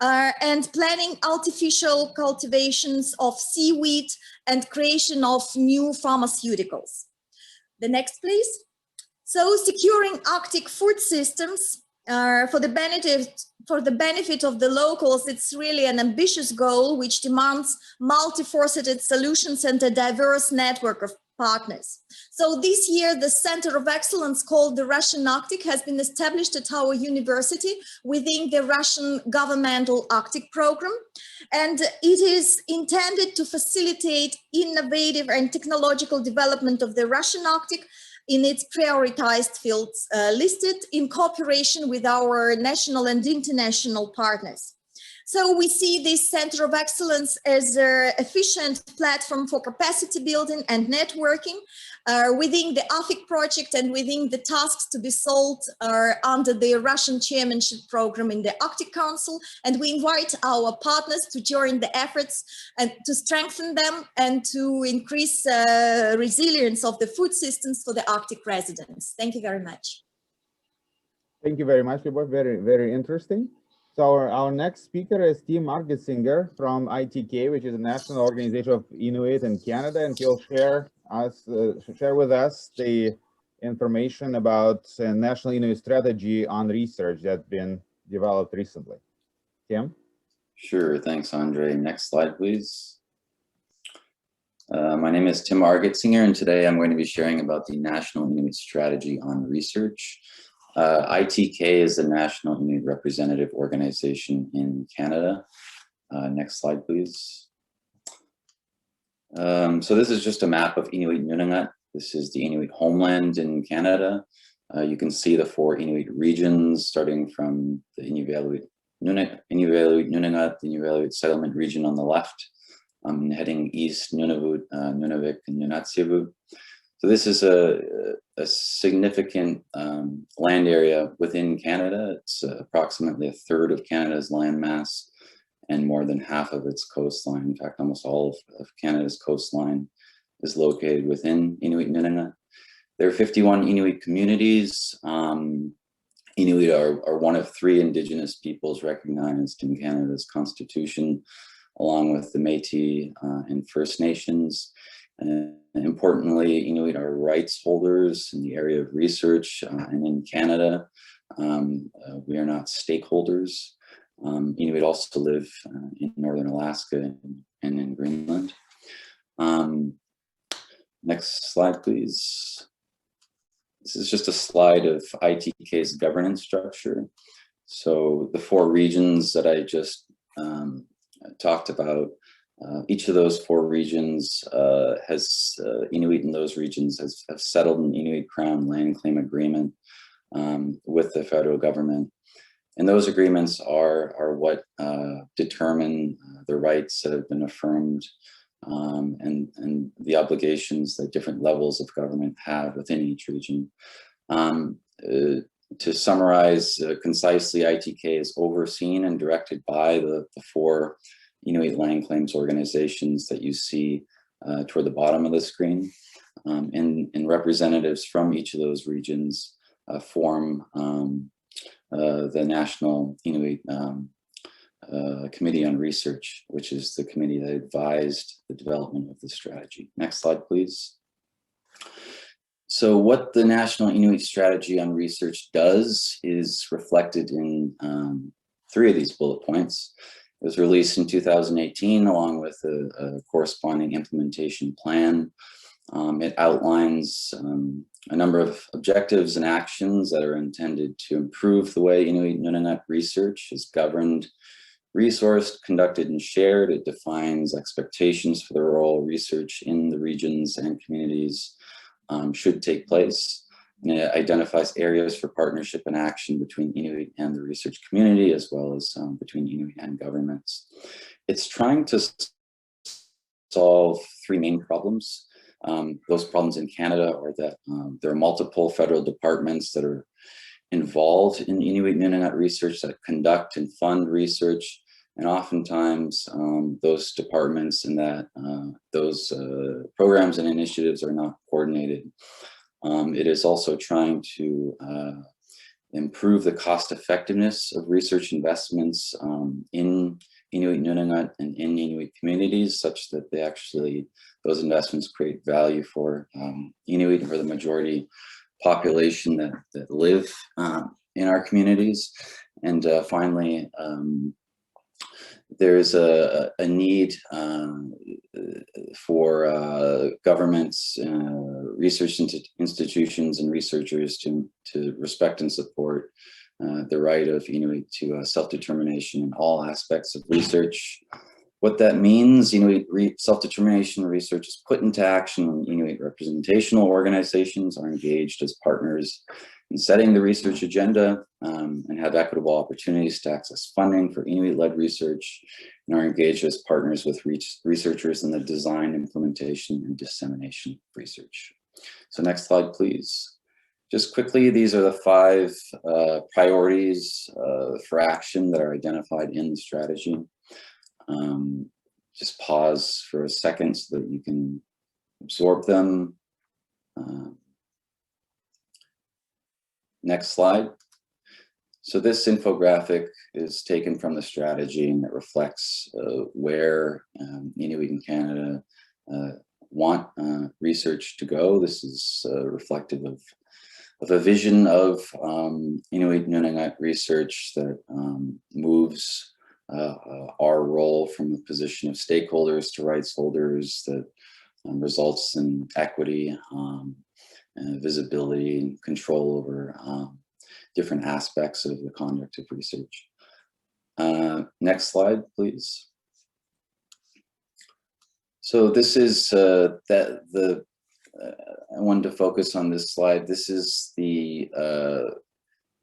and planning artificial cultivations of seaweed and creation of new pharmaceuticals. The next, please. So securing Arctic food systems for the benefit of the locals, it's really an ambitious goal which demands multifaceted solutions and a diverse network of partners. So this year, the Center of Excellence called the Russian Arctic has been established at our university within the Russian governmental Arctic program. And it is intended to facilitate innovative and technological development of the Russian Arctic in its prioritized fields listed in cooperation with our national and international partners. So we see this Center of Excellence as an efficient platform for capacity building and networking within the AFIC project and within the tasks to be solved under the Russian chairmanship program in the Arctic Council. And we invite our partners to join the efforts and to strengthen them and to increase resilience of the food systems for the Arctic residents. Thank you very much. Thank you very much, Lyubov. Very, very interesting. So our next speaker is Team Argetsinger from ITK, which is a national organization of Inuit in Canada, and he'll share with us the information about a national Inuit strategy on research that's been developed recently. Tim? Sure, thanks, Andrey. Next slide, please. My name is Tim Argetsinger, and today I'm going to be sharing about the National Inuit Strategy on Research. ITK is the National Inuit Representative Organization in Canada. Next slide, please. So this is just a map of Inuit Nunangat. This is the Inuit homeland in Canada. You can see the 4 Inuit regions, starting from the Inuit Nunangat, the Inuit settlement region on the left, heading east, Nunavut, Nunavik, and Nunatsiavut. So this is a significant land area within Canada. It's approximately 1/3 of Canada's landmass and more than half of its coastline. In fact, almost all of Canada's coastline is located within Inuit Nunangat. There are 51 Inuit communities. Inuit are one of 3 Indigenous peoples recognized in Canada's Constitution, along with the Métis and First Nations. And importantly, Inuit are rights holders in the area of research, and in Canada, we are not stakeholders. Inuit also live in Northern Alaska and in Greenland. Next slide, please. This is just a slide of ITK's governance structure. So the 4 regions that I just talked about, each of those 4 regions has Inuit in those regions have settled an Inuit Crown land claim agreement with the federal government. And those agreements are what determine the rights that have been affirmed and the obligations that different levels of government have within each region. To summarize concisely, ITK is overseen and directed by the 4 Inuit land claims organizations that you see toward the bottom of the screen. And representatives from each of those regions form the National Inuit Committee on Research, which is the committee that advised the development of the strategy. Next slide, please. So what the National Inuit Strategy on Research does is reflected in 3 of these bullet points. It was released in 2018 along with a corresponding implementation plan. It outlines a number of objectives and actions that are intended to improve the way Inuit Nunangat research is governed, resourced, conducted, and shared. It defines expectations for the role research in the regions and communities should take place. And it identifies areas for partnership and action between Inuit and the research community, as well as between Inuit and governments. It's trying to solve 3 main problems. Those problems in Canada are that there are multiple federal departments that are involved in Inuit Nunangat research that conduct and fund research. And oftentimes those departments and those programs and initiatives are not coordinated. It is also trying to improve the cost effectiveness of research investments in Inuit Nunangat and in Inuit communities, such that those investments create value for Inuit and for the majority population that live in our communities. And finally, there's a need for governments, research institutions, and researchers to respect and support the right of Inuit to self-determination in all aspects of research. What that means, Inuit self-determination research is put into action when Inuit representational organizations are engaged as partners in setting the research agenda and have equitable opportunities to access funding for Inuit-led research, and are engaged as partners with researchers in the design, implementation, and dissemination of research. So next slide, please. Just quickly, these are the 5 priorities for action that are identified in the strategy. Just pause for a second so that you can absorb them. Next slide. So this infographic is taken from the strategy, and it reflects where Inuit in Canada want research to go. This is reflective of a vision of Inuit Nunangat research that moves our role from the position of stakeholders to rights holders, that results in equity, visibility, and control over different aspects of the conduct of research. Next slide, please. So this is I wanted to focus on this slide. This is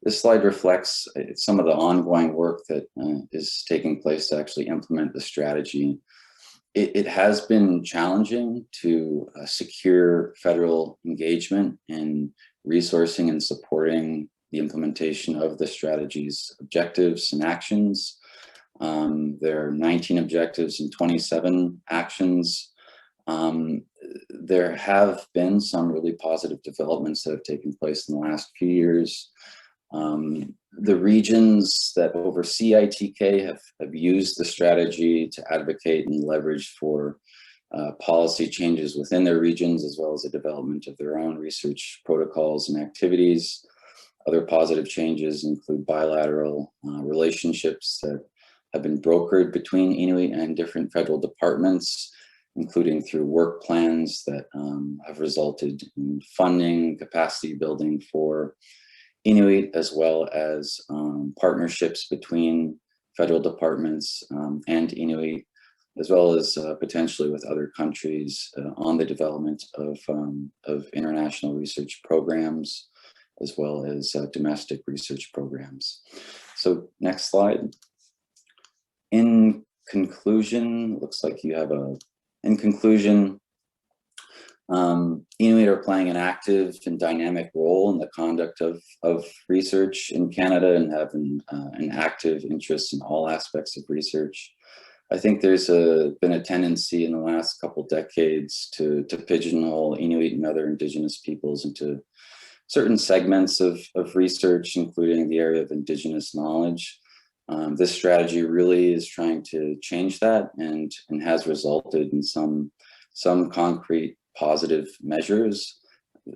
this slide reflects some of the ongoing work that is taking place to actually implement the strategy. It has been challenging to secure federal engagement in resourcing and supporting the implementation of the strategy's objectives and actions. There are 19 objectives and 27 actions. There have been some really positive developments that have taken place in the last few years. The regions that oversee ITK have used the strategy to advocate and leverage for policy changes within their regions, as well as the development of their own research protocols and activities. Other positive changes include bilateral relationships that have been brokered between Inuit and different federal departments, including through work plans that have resulted in funding, capacity building for Inuit, as well as partnerships between federal departments and Inuit, as well as potentially with other countries on the development of international research programs, as well as domestic research programs. So next slide. In conclusion, looks like you have in conclusion, Inuit are playing an active and dynamic role in the conduct of research in Canada and have an active interest in all aspects of research. I think there's been a tendency in the last couple decades to pigeonhole Inuit and other Indigenous peoples into certain segments of research, including the area of Indigenous knowledge. This strategy really is trying to change that and has resulted in some concrete positive measures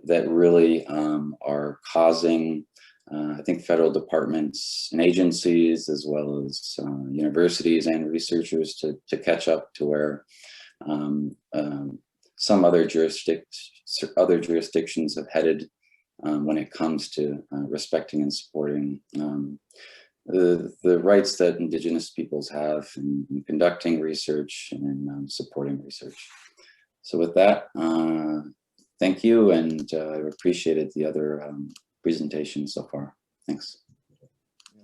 that really are causing, I think, federal departments and agencies, as well as universities and researchers to catch up to where some other jurisdictions have headed when it comes to respecting and supporting the rights that Indigenous peoples have in conducting research and in supporting research. So with that, thank you, and I've appreciated the other presentations so far. Thanks.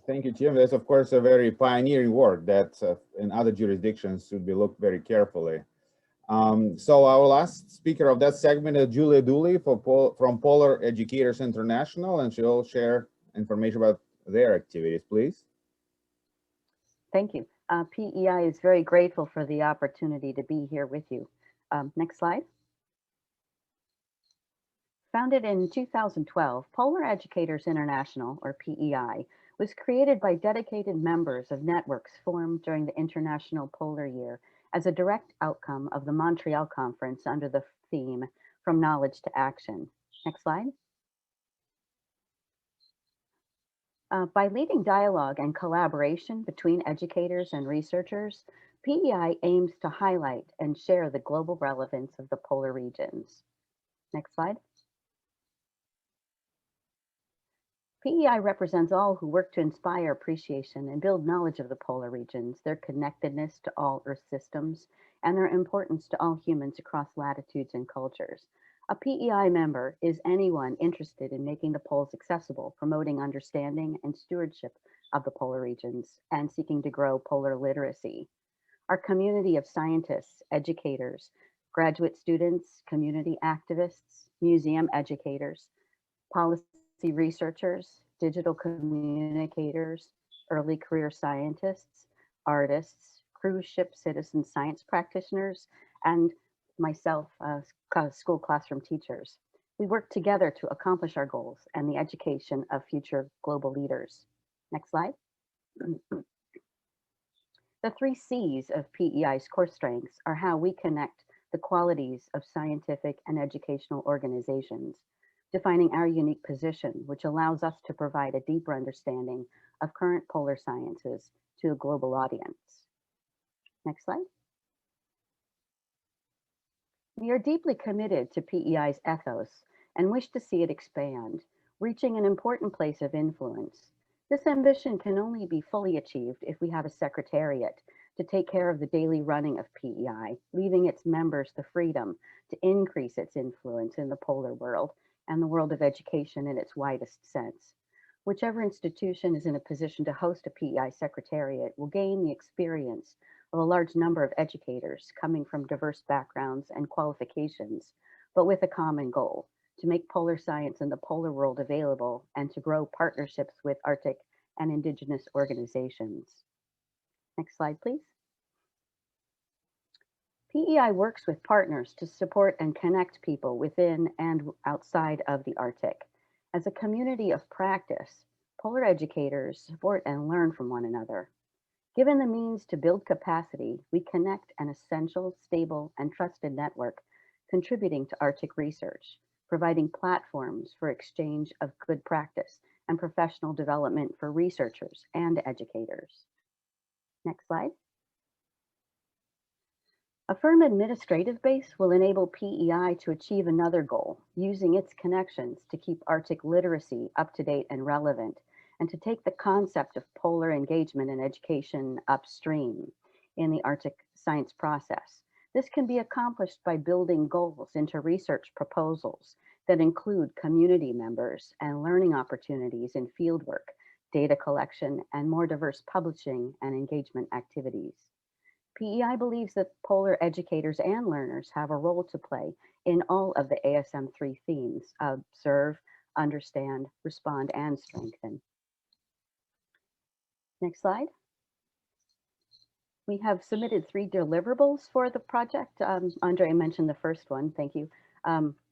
Thank you, Jim. That's, of course, a very pioneering work that in other jurisdictions should be looked very carefully. So our last speaker of that segment is Julia Dooley from Polar Educators International, and she'll share information about their activities, please. Thank you. PEI is very grateful for the opportunity to be here with you. Next slide. Founded in 2012, Polar Educators International, or PEI, was created by dedicated members of networks formed during the International Polar Year as a direct outcome of the Montreal Conference under the theme, From Knowledge to Action. Next slide. By leading dialogue and collaboration between educators and researchers, PEI aims to highlight and share the global relevance of the polar regions. Next slide. PEI represents all who work to inspire appreciation and build knowledge of the polar regions, their connectedness to all Earth systems, and their importance to all humans across latitudes and cultures. A PEI member is anyone interested in making the poles accessible, promoting understanding and stewardship of the polar regions, and seeking to grow polar literacy. Our community of scientists, educators, graduate students, community activists, museum educators, policy researchers, digital communicators, early career scientists, artists, cruise ship citizen science practitioners, and myself, school classroom teachers. We work together to accomplish our goals and the education of future global leaders. Next slide. The 3 C's of PEI's core strengths are how we connect the qualities of scientific and educational organizations, defining our unique position, which allows us to provide a deeper understanding of current polar sciences to a global audience. Next slide. We are deeply committed to PEI's ethos and wish to see it expand, reaching an important place of influence. This ambition can only be fully achieved if we have a secretariat to take care of the daily running of PEI, leaving its members the freedom to increase its influence in the polar world and the world of education in its widest sense. Whichever institution is in a position to host a PEI secretariat will gain the experience of a large number of educators coming from diverse backgrounds and qualifications, but with a common goal: to make polar science in the polar world available and to grow partnerships with Arctic and Indigenous organizations. Next slide, please. PEI works with partners to support and connect people within and outside of the Arctic. As a community of practice, polar educators support and learn from one another. Given the means to build capacity, we connect an essential, stable, and trusted network contributing to Arctic research, providing platforms for exchange of good practice and professional development for researchers and educators. Next slide. A firm administrative base will enable PEI to achieve another goal, using its connections to keep Arctic literacy up to date and relevant, and to take the concept of polar engagement and education upstream in the Arctic science process. This can be accomplished by building goals into research proposals that include community members and learning opportunities in fieldwork, data collection, and more diverse publishing and engagement activities. PEI believes that polar educators and learners have a role to play in all of the ASM3 themes: observe, understand, respond, and strengthen. Next slide. We have submitted 3 deliverables for the project. Andrey mentioned the first one, thank you.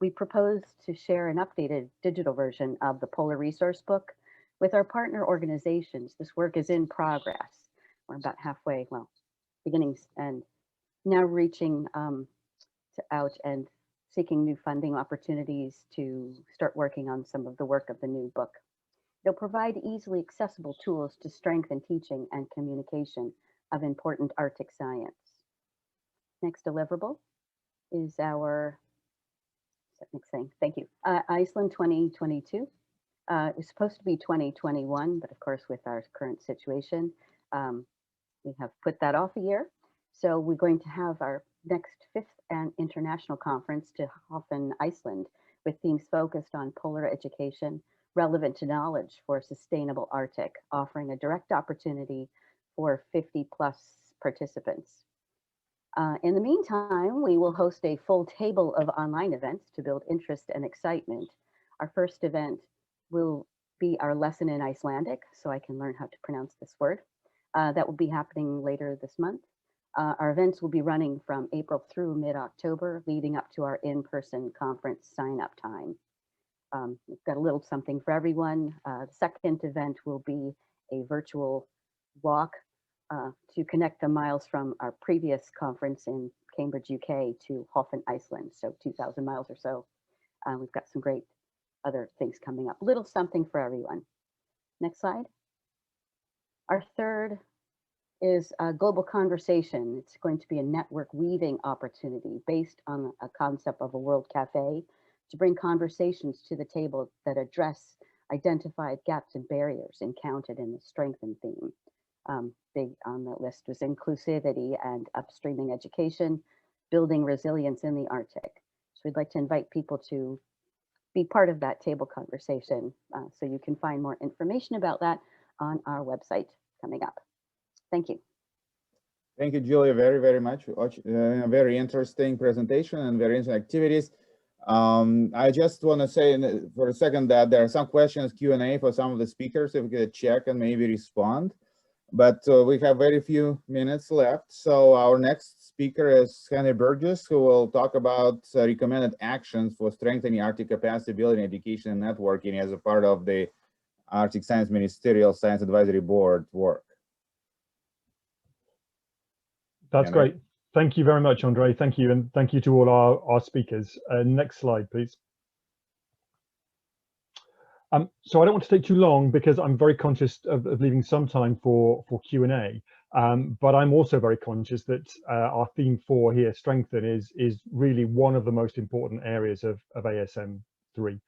We propose to share an updated digital version of the Polar Resource Book with our partner organizations. This work is in progress. We're about halfway, well, beginnings, and now reaching out and seeking new funding opportunities to start working on some of the work of the new book. They'll provide easily accessible tools to strengthen teaching and communication of important Arctic science. Next deliverable is our, next thing, thank you, Iceland 2022. It was supposed to be 2021, but of course with our current situation, we have put that off a year. So we're going to have our next 5th international conference to Hofen, Iceland, with themes focused on polar education, relevant to knowledge for sustainable Arctic, offering a direct opportunity for 50+ participants. In the meantime, we will host a full table of online events to build interest and excitement. Our first event will be our lesson in Icelandic, so I can learn how to pronounce this word. That will be happening later this month. Our events will be running from April through mid-October, leading up to our in-person conference sign-up time. We've got a little something for everyone. The second event will be a virtual walk to connect the miles from our previous conference in Cambridge, UK to Hofen, Iceland, so 2,000 miles or so. We've got some great other things coming up. Little something for everyone. Next slide. Our third is a global conversation. It's going to be a network weaving opportunity based on a concept of a world cafe to bring conversations to the table that address identified gaps and barriers encountered in the strengthen theme. Big on the list was inclusivity and upstreaming education, building resilience in the Arctic. So we'd like to invite people to be part of that table conversation. So you can find more information about that on our website coming up. Thank you. Thank you, Julia, very, very much. A very interesting presentation and very interesting activities. I just want to say for a second that there are some questions, Q&A for some of the speakers, if we could check and maybe respond. But we have very few minutes left. So our next speaker is Henry Burgess, who will talk about recommended actions for strengthening Arctic capacity building, education, and networking as a part of the Arctic Science Ministerial Science Advisory Board work. That's great. Thank you very much, Andrey. Thank you. And thank you to all our speakers. Next slide, please. So I don't want to take too long because I'm very conscious of leaving some time for Q&A. But I'm also very conscious that our theme 4 here, strengthen, is really one of the most important areas of ASM3.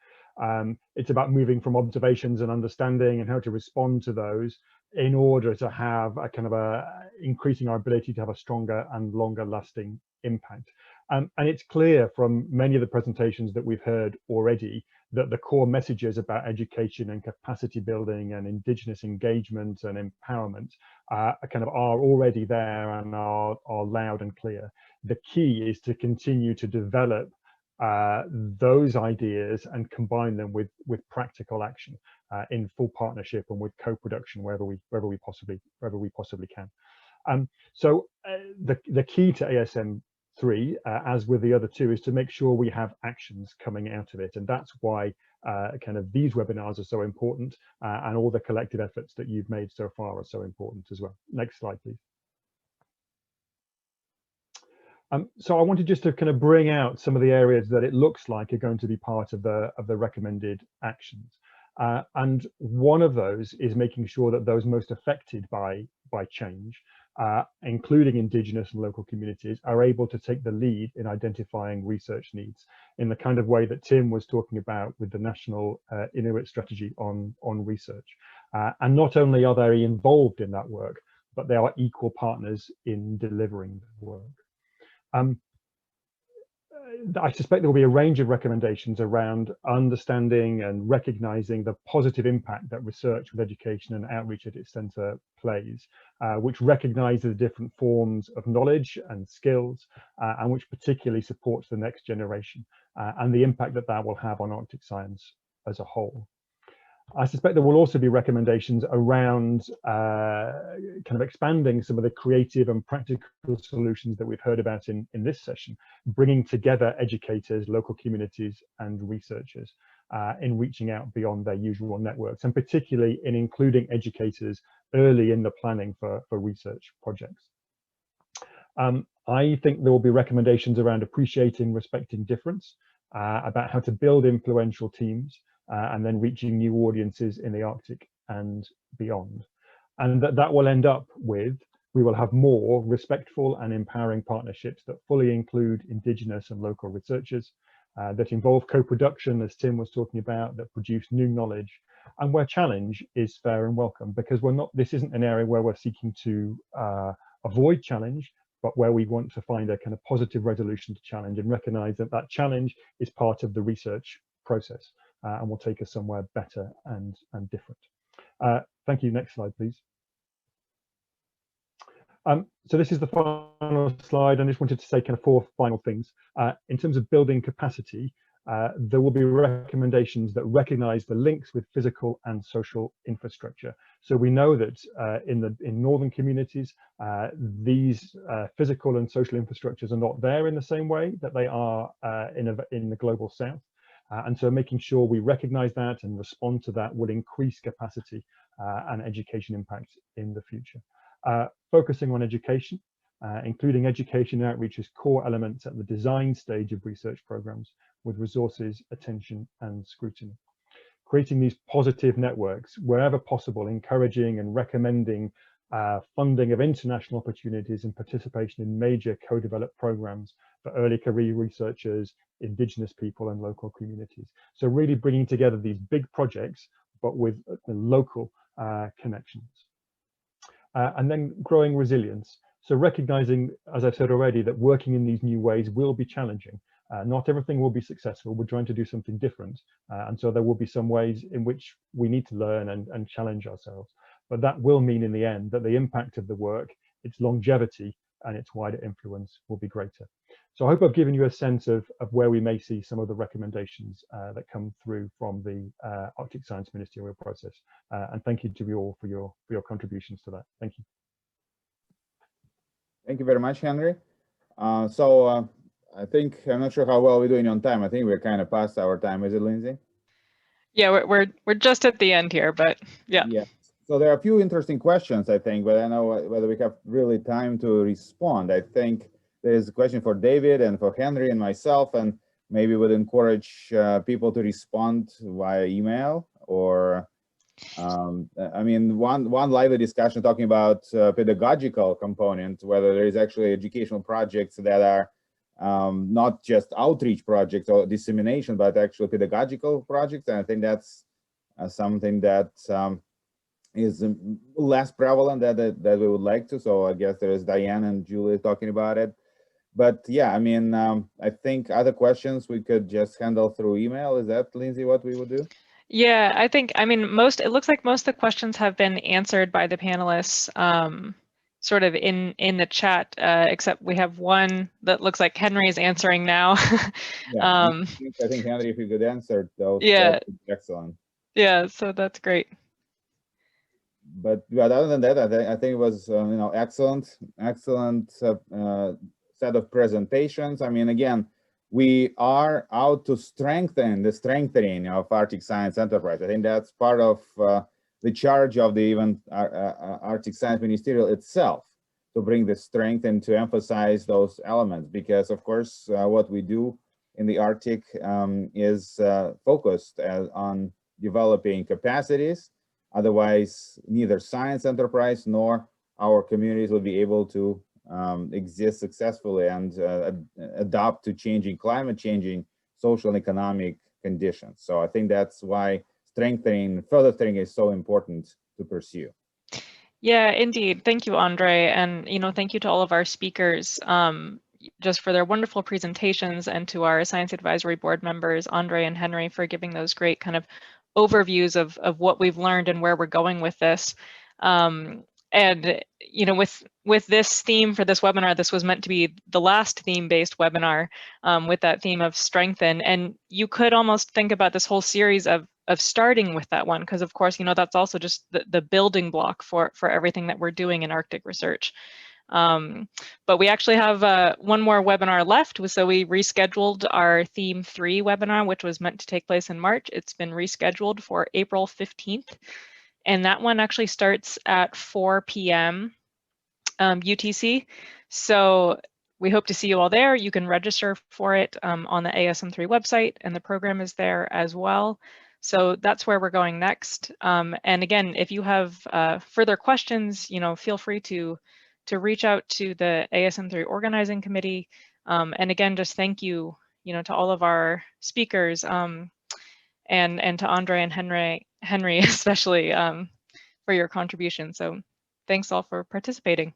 It's about moving from observations and understanding and how to respond to those in order to have a kind of increasing our ability to have a stronger and longer lasting impact. And it's clear from many of the presentations that we've heard already that the core messages about education and capacity building and Indigenous engagement and empowerment are already there and are loud and clear. The key is to continue to develop those ideas and combine them with practical action in full partnership and with co-production wherever we possibly can. So the key to ASM3, as with the other two, is to make sure we have actions coming out of it, and that's why these webinars are so important, and all the collective efforts that you've made so far are so important as well. Next slide, please. So I wanted just to kind of bring out some of the areas that it looks like are going to be part of the recommended actions. And one of those is making sure that those most affected by change, including Indigenous and local communities, are able to take the lead in identifying research needs in the kind of way that Tim was talking about with the national Inuit strategy on research. And not only are they involved in that work, but they are equal partners in delivering the work. I suspect there will be a range of recommendations around understanding and recognizing the positive impact that research with education and outreach at its center plays, which recognizes the different forms of knowledge and skills, and which particularly supports the next generation, and the impact that will have on Arctic science as a whole. I suspect there will also be recommendations around kind of expanding some of the creative and practical solutions that we've heard about in this session, bringing together educators, local communities and researchers in reaching out beyond their usual networks, and particularly in including educators early in the planning for research projects. I think there will be recommendations around appreciating, respecting difference, about how to build influential teams, and then reaching new audiences in the Arctic and beyond. And that will end up with, we will have more respectful and empowering partnerships that fully include Indigenous and local researchers, that involve co-production, as Tim was talking about, that produce new knowledge, and where challenge is fair and welcome, because this isn't an area where we're seeking to avoid challenge, but where we want to find a kind of positive resolution to challenge and recognize that challenge is part of the research process. And will take us somewhere better and different. Thank you. Next slide, please. So this is the final slide. I just wanted to say kind of 4 final things. In terms of building capacity, there will be recommendations that recognize the links with physical and social infrastructure. So we know that in northern communities, these physical and social infrastructures are not there in the same way that they are in the global south. And so making sure we recognize that and respond to that will increase capacity and education impact in the future. Focusing on education, including education outreach as core elements at the design stage of research programs with resources, attention and scrutiny. creating these positive networks wherever possible, encouraging and recommending funding of international opportunities and participation in major co-developed programs for early career researchers, Indigenous people and local communities. So really bringing together these big projects, but with local connections. And then growing resilience. So recognizing, as I've said already, that working in these new ways will be challenging. Not everything will be successful. We're trying to do something different. And so there will be some ways in which we need to learn and challenge ourselves. But that will mean in the end that the impact of the work, its longevity and its wider influence will be greater. So I hope I've given you a sense of where we may see some of the recommendations that come through from the Arctic Science Ministerial process. And thank you to you all for your contributions to that. Thank you. Thank you very much, Henry. I think, I'm not sure how well we're doing on time. I think we're kind of past our time. Is it, Lindsay? Yeah, we're just at the end here, but yeah. Yeah. So there are a few interesting questions, I think, but I don't know whether we have really time to respond. I think there's a question for David and for Henry and myself, and maybe would encourage people to respond via email or, I mean, one lively discussion talking about pedagogical component, whether there is actually educational projects that are not just outreach projects or dissemination, but actually pedagogical projects. And I think that's something that is less prevalent that we would like to. So I guess there is Diane and Julie talking about it. But yeah, I mean, I think other questions we could just handle through email. Is that, Lindsay, what we would do? Yeah, I think, I mean, it looks like most of the questions have been answered by the panelists sort of in the chat, except we have one that looks like Henry is answering now. Yeah, I think Henry, if you could answer those, yeah, excellent. Yeah, so that's great. But other than that, I think it was excellent set of presentations. I mean, again, we are out to strengthen the strengthening of Arctic Science Enterprise. I think that's part of the charge of the even Arctic Science Ministerial itself, to bring the strength and to emphasize those elements, because of course what we do in the Arctic is focused on developing capacities. Otherwise, neither science enterprise nor our communities will be able to exist successfully and adapt to changing social and economic conditions. So I think that's why further strengthening is so important to pursue. Yeah, indeed. Thank you, Andrey. And, thank you to all of our speakers just for their wonderful presentations, and to our Science Advisory Board members, Andrey and Henry, for giving those great kind of overviews of what we've learned and where we're going with this. And, with this theme for this webinar, this was meant to be the last theme-based webinar with that theme of strengthen. And you could almost think about this whole series of starting with that one, because of course, that's also just the building block for everything that we're doing in Arctic research. But we actually have one more webinar left. So we rescheduled our Theme 3 webinar, which was meant to take place in March. It's been rescheduled for April 15th. And that one actually starts at 4 p.m. UTC. So we hope to see you all there. You can register for it on the ASM3 website, and the program is there as well. So that's where we're going next. And again, if you have further questions, feel free to reach out to the ASM3 organizing committee. And again, just thank you, to all of our speakers, and to Andrey and Henry especially, for your contribution. So thanks all for participating.